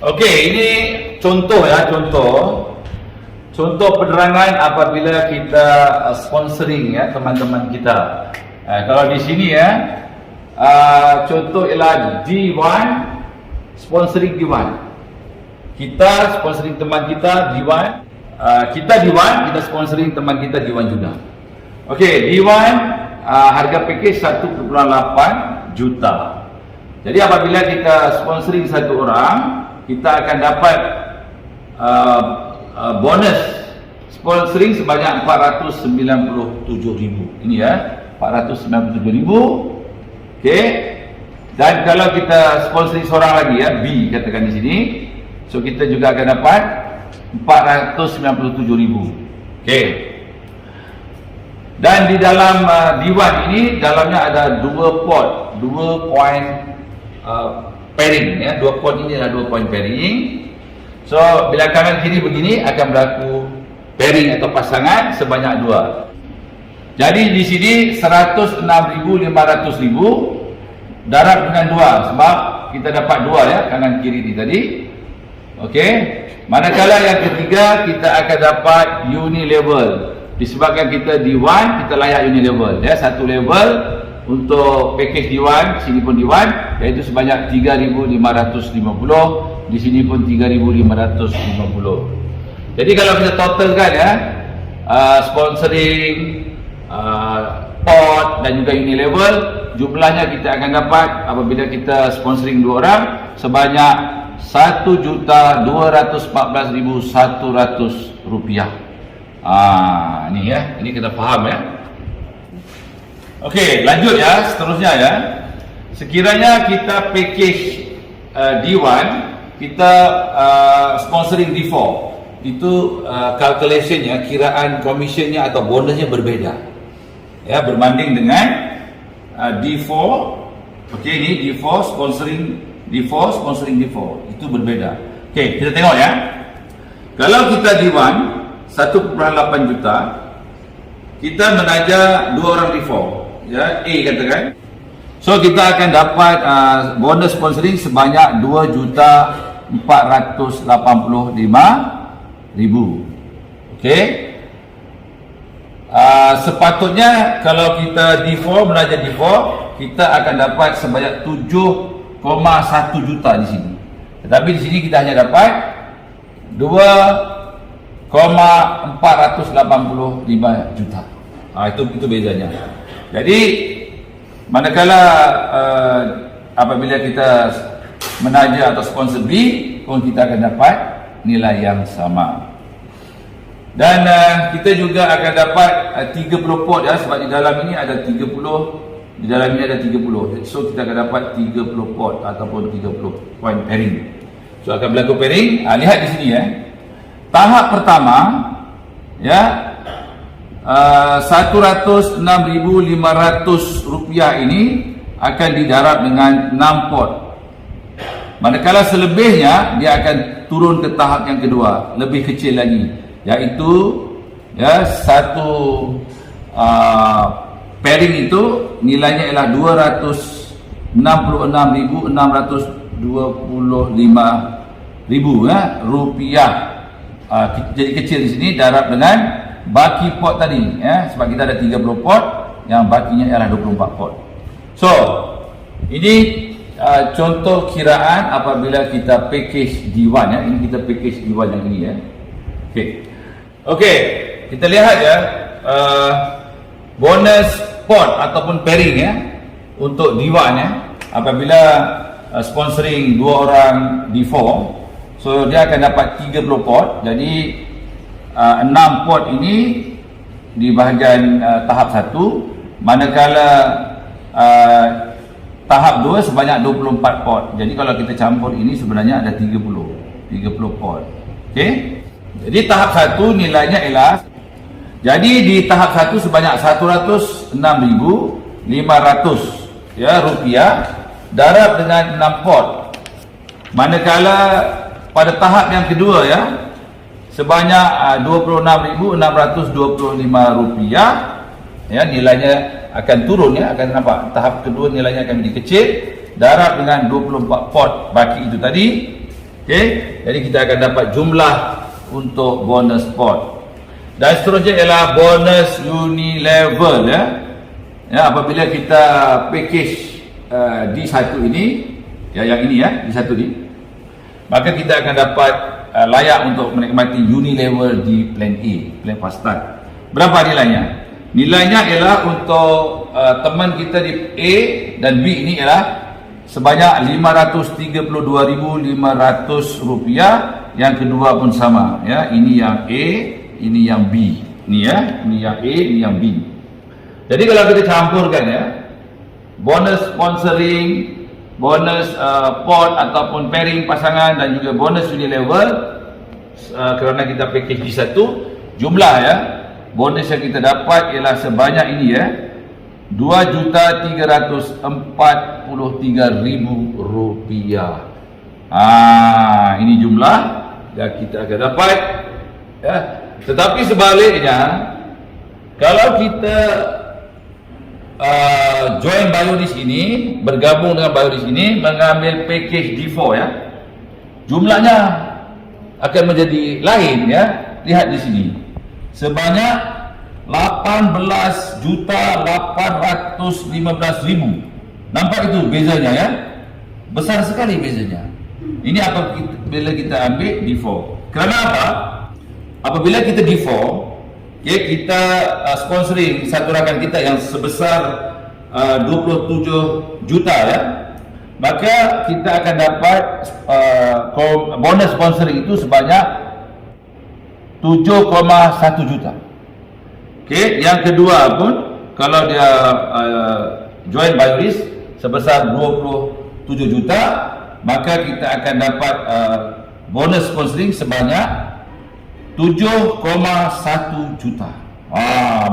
Okey, ini contoh ya, contoh penerangan apabila kita sponsoring ya teman-teman kita. Kalau di sini ya, contoh ialah D1 sponsoring D1. Kita sponsoring teman kita D1, kita D1, kita sponsoring teman kita D1 juga. Okey, D1 harga package 1.8 juta. Jadi apabila kita sponsoring satu orang, kita akan dapat bonus sponsoring sebanyak 497,000. Ini ya, 497,000. Okey. Dan kalau kita sponsoring seorang lagi ya, B katakan di sini, so kita juga akan dapat 497,000. Okey. Dan di dalam D1 ini dalamnya ada dua port, 2 point pairing ya, 2 port ini adalah 2 point pairing. So bila kanan kiri begini akan berlaku pairing atau pasangan sebanyak 2. Jadi di sini 106,500,000 darab dengan 2 sebab kita dapat 2 ya, kanan kiri ni tadi. Okey. Manakala yang ketiga kita akan dapat uni level. Disebabkan kita D1, kita layak uni level ya, satu level untuk package D1, sini pun D1, iaitu sebanyak 3,550, di sini pun 3,550. Jadi kalau kita totalkan ya, sponsoring, port dan juga uni level, jumlahnya kita akan dapat apabila kita sponsoring 2 orang sebanyak Rp1,214,100. Ini ya, ini kita faham ya. Okey, lanjut ya, seterusnya ya. Sekiranya kita package D1, kita sponsoring D4, itu calculationnya, kiraan commissionnya atau bonusnya berbeza ya, berbanding dengan D4. Okey, ini D4 sponsoring D4, itu berbeda. Okey, kita tengok ya. Kalau kita D1 1.8 juta, kita menaja 2 orang D4 ya, A katakan. So kita akan dapat bonus sponsoring sebanyak 2,485,000. Okey. Sepatutnya kalau kita D4 menaja D4, kita akan dapat sebanyak 7,1 juta di sini. Tetapi di sini kita hanya dapat 2,485 juta. Itu bezanya. Jadi manakala apabila kita menaja atau sponsor B pun kita akan dapat nilai yang sama. Dan kita juga akan dapat 30 port ya, sebab di dalam ini ada 30, di dalam ini ada 30. So kita akan dapat 30 port ataupun 30 point pairing. So akan berlaku pairing. Lihat di sini ya. Tahap pertama ya, Rp106,500 ini akan didarab dengan 6 port. Manakala selebihnya dia akan turun ke tahap yang kedua, lebih kecil lagi, iaitu ya, satu pairing itu nilainya ialah 266,625 ya, rupiah. Jadi kecil di sini darab dengan baki port tadi ya, sebab kita ada 30 port, yang bakinya ialah 24 port. So ini contoh kiraan apabila kita package D1 ya. Ini kita package D1 yang ini ya. Okey, kita lihat ya, bonus port ataupun pairing ya untuk D1 ya, apabila sponsoring 2 orang D4, so dia akan dapat 30 port. Jadi 6 port ini di bahagian tahap 1, manakala tahap 2 sebanyak 24 port. Jadi kalau kita campur ini sebenarnya ada 30 port. Okey. Jadi tahap 1 nilainya ialah, jadi di tahap 1 sebanyak 106,500 ya rupiah darab dengan 6 port. Manakala pada tahap yang kedua ya, sebanyak 26,625 rupiah ya, nilainya akan turun ya, akan nampak tahap kedua nilainya akan menjadi kecil, darab dengan 24 port baki itu tadi, Okey, jadi kita akan dapat jumlah untuk bonus pot. Dan seterusnya ialah bonus unilevel ya. Ya, apabila kita package D1 ini, ya yang ini ya, D1 ini, maka kita akan dapat layak untuk menikmati unilevel di plan A, plan fast start. Berapa nilainya? Nilainya ialah untuk teman kita di A dan B ini ialah sebanyak RM532,500. Yang kedua pun sama ya. Ini yang A, ini yang B. Ini ya, ini yang A, ini yang B. Jadi kalau kita campurkan ya, bonus sponsoring, bonus pot ataupun pairing pasangan dan juga bonus unilevel, kerana kita package di satu, jumlah ya, bonus yang kita dapat ialah sebanyak ini ya, RM2,343,000. Ini jumlah yang kita akan dapat ya. Tetapi sebaliknya, kalau kita join Biodis ini, bergabung dengan Biodis ini, mengambil package D4 ya, jumlahnya akan menjadi lain ya. Lihat di sini, sebanyak 18,815,000. Nampak itu bezanya ya, besar sekali bezanya. Ini apabila kita ambil D4. Kerana apa? Apabila kita D4, ya, kita sponsoring satu rakan kita yang sebesar 27 juta ya, maka kita akan dapat bonus sponsoring itu sebanyak 7,1 juta. Okey, yang kedua pun kalau dia join Biodis sebesar 27 juta, maka kita akan dapat bonus sponsoring sebanyak 7,1 juta.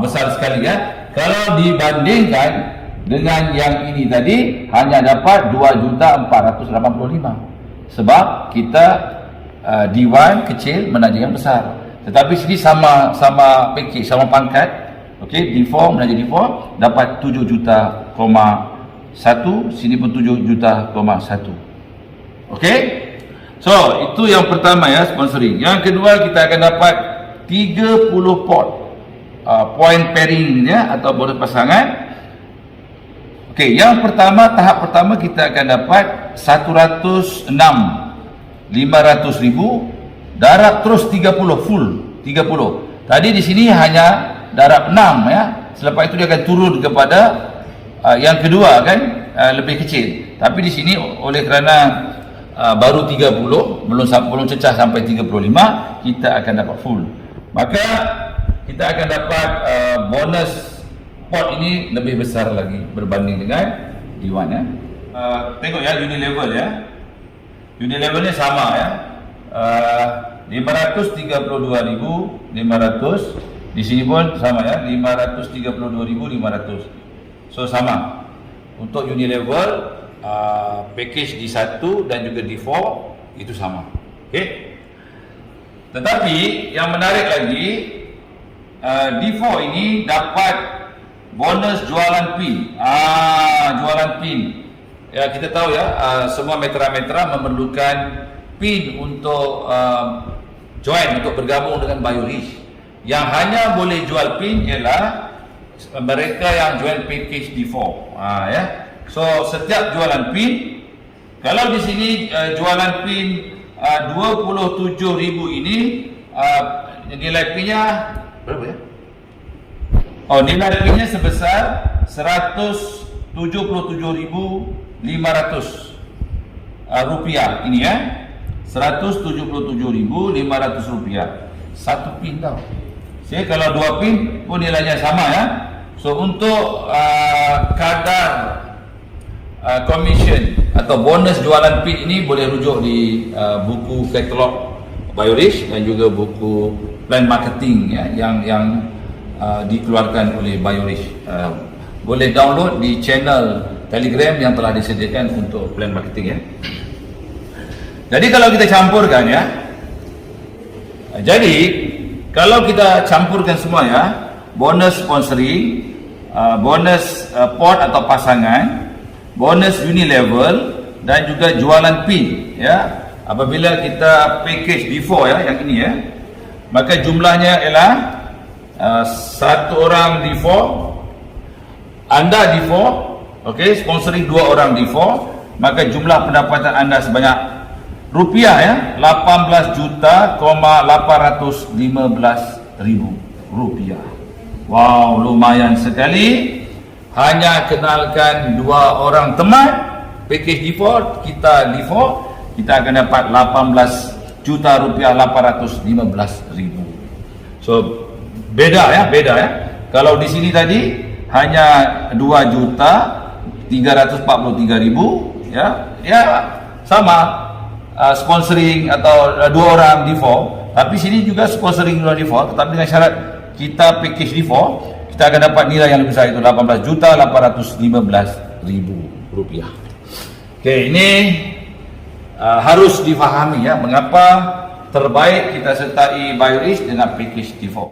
Besar sekali ya. Kalau dibandingkan dengan yang ini tadi, hanya dapat 2,485,000. Sebab kita D1 kecil menaja yang besar. Tetapi sini sama package, sama pangkat. Okey, D4 menaja D4 dapat 7 juta, 1, sini pun 7 juta, 1. Okey? So, itu yang pertama ya, sponsoring. Yang kedua, kita akan dapat 30 pot point pairing ya, atau bonus pasangan. Okey, yang pertama, tahap pertama kita akan dapat 106,500,000, darab terus 30 full 30. Tadi di sini hanya darab 6 ya. Selepas itu dia akan turun kepada yang kedua kan, lebih kecil. Tapi di sini oleh kerana baru 30, belum cecah sampai 35, kita akan dapat full. Maka kita akan dapat bonus pot ini lebih besar lagi berbanding dengan D1 ya. Tengok ya, unilevel ya. Unilevelnya sama ya. 532,500. Di sini pun sama ya, 532,500. So sama. Untuk unilevel package D1 dan juga D4 itu sama. Okey. Tetapi yang menarik lagi, D4 ini dapat bonus jualan pin. Jualan pin. Ya, kita tahu ya, semua metra-metra memerlukan pin untuk join, untuk bergabung dengan Biodis. Yang hanya boleh jual pin ialah mereka yang join package D4. Ya. So, setiap jualan pin, kalau di sini jualan pin 27,000 ini, nilai pinnya berapa ya? Nilai pinnya sebesar 177,500 rupiah ini ya. 177,500 rupiah. Satu pin tau. Jadi kalau 2 pin pun nilainya sama ya. So, untuk kadar commission atau bonus jualan pin ini boleh rujuk di buku katalog Biodis dan juga buku plan marketing ya, yang dikeluarkan oleh Biodis. Boleh download di channel Telegram yang telah disediakan untuk plan marketing ya. Jadi kalau kita campurkan ya, jadi kalau kita campurkan semua ya, bonus sponsoring, bonus pot atau pasangan, bonus unilevel dan juga jualan pin ya, apabila kita package D4 ya, yang ini ya, maka jumlahnya ialah satu orang D4, anda D4, okey, sponsoring 2 orang D4, maka jumlah pendapatan anda sebanyak rupiah ya, 18,815,000 rupiah. Wow, lumayan sekali. Hanya kenalkan 2 orang teman, package D4, kita D4, kita akan dapat 18 juta rupiah 815,000. So beda ya. Kalau di sini tadi hanya 2 juta 343,000 ya sama sponsoring atau 2 orang D4, tapi sini juga sponsoring 2 D4, tetapi dengan syarat kita package D4, kita akan dapat nilai yang lebih besar, itu 18,815,000 rupiah. Okey, ini harus difahami ya, mengapa terbaik kita sertai BioRisk dengan package D4.